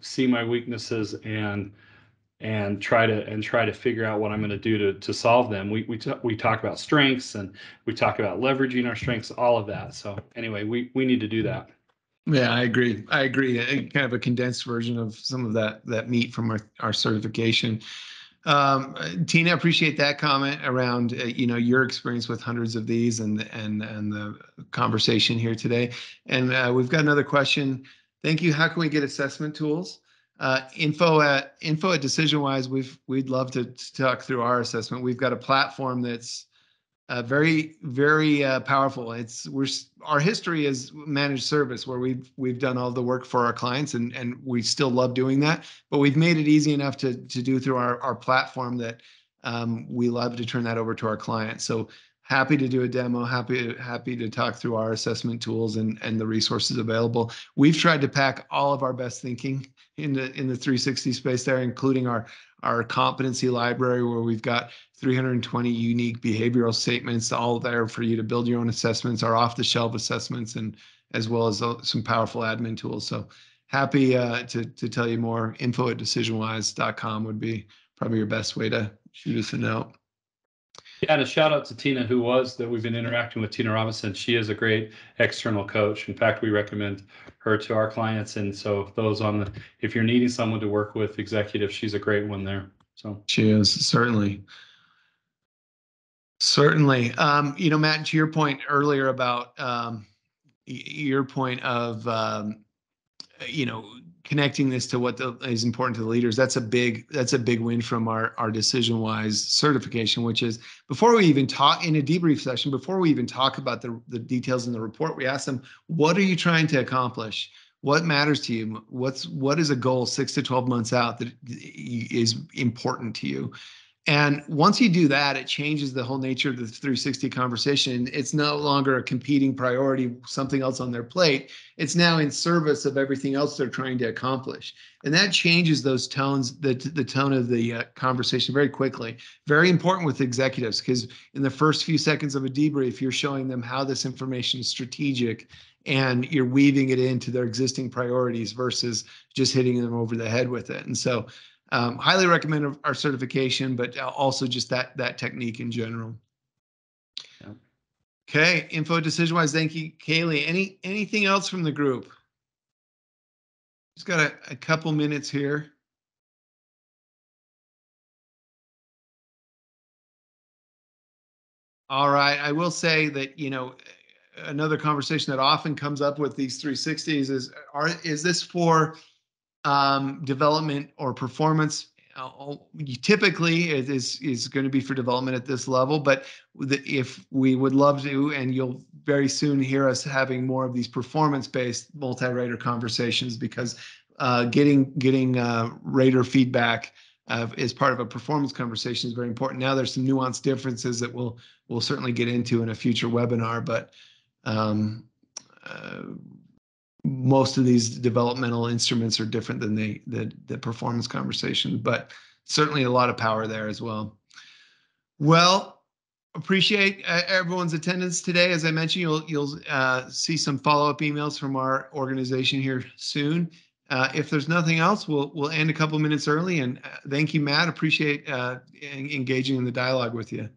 B: weaknesses and and try to figure out what I'm going to do to solve them. We talk about strengths, and we talk about leveraging our strengths, all of that. So anyway, we need to do that.
A: Yeah, I agree. Kind of a condensed version of some of that meat from our certification. Tina, appreciate that comment around your experience with hundreds of these and the conversation here today. And we've got another question. Thank you. How can we get assessment tools? Info at DecisionWise. We'd love to talk through our assessment. We've got a platform that's very, very powerful. Our history is managed service, where we've done all the work for our clients, and we still love doing that. But we've made it easy enough to do through our platform that we love to turn that over to our clients. So happy to do a demo. Happy to talk through our assessment tools and the resources available. We've tried to pack all of our best thinking in the 360 space there, including our competency library, where we've got 320 unique behavioral statements, all there for you to build your own assessments, our off-the-shelf assessments, and as well as some powerful admin tools. So happy to tell you more. Info at DecisionWise.com would be probably your best way to shoot us a note.
B: Yeah, and a shout out to Tina, that we've been interacting with, Tina Robinson. She is a great external coach. In fact, we recommend her to our clients. And so if you're needing someone to work with executives, she's a great one there. So
A: she is, certainly. Certainly. Matt, to your point earlier about your point of connecting this to what is important to the leaders, that's a big win from our DecisionWise certification, which is, before we even talk in a debrief session, before we even talk about the details in the report, we ask them, what are you trying to accomplish? What matters to you? What is a goal 6 to 12 months out that is important to you? And once you do that, it changes the whole nature of the 360 conversation. It's no longer a competing priority, something else on their plate. It's now in service of everything else they're trying to accomplish. And that changes those tones, the tone of the conversation very quickly. Very important with executives, because in the first few seconds of a debrief, you're showing them how this information is strategic, and you're weaving it into their existing priorities versus just hitting them over the head with it. And so highly recommend our certification, but also just that technique in general.
B: Yeah.
A: Okay, info DecisionWise. Thank you, Kaylee. Anything else from the group? Just got a couple minutes here. All right, I will say that another conversation that often comes up with these 360s is this for development or performance? Typically, it is going to be for development at this level, but if we would love to, and you'll very soon hear us having more of these performance-based multi-rater conversations, because getting rater feedback as part of a performance conversation is very important. Now, there's some nuanced differences that we'll certainly get into in a future webinar, but most of these developmental instruments are different than the performance conversation, but certainly a lot of power there as well. Well, appreciate everyone's attendance today. As I mentioned, you'll see some follow-up emails from our organization here soon. If there's nothing else, we'll end a couple minutes early. And thank you, Matt. Appreciate engaging in the dialogue with you.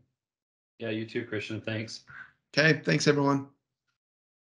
B: Yeah, you too, Christian. Thanks.
A: Okay, thanks everyone.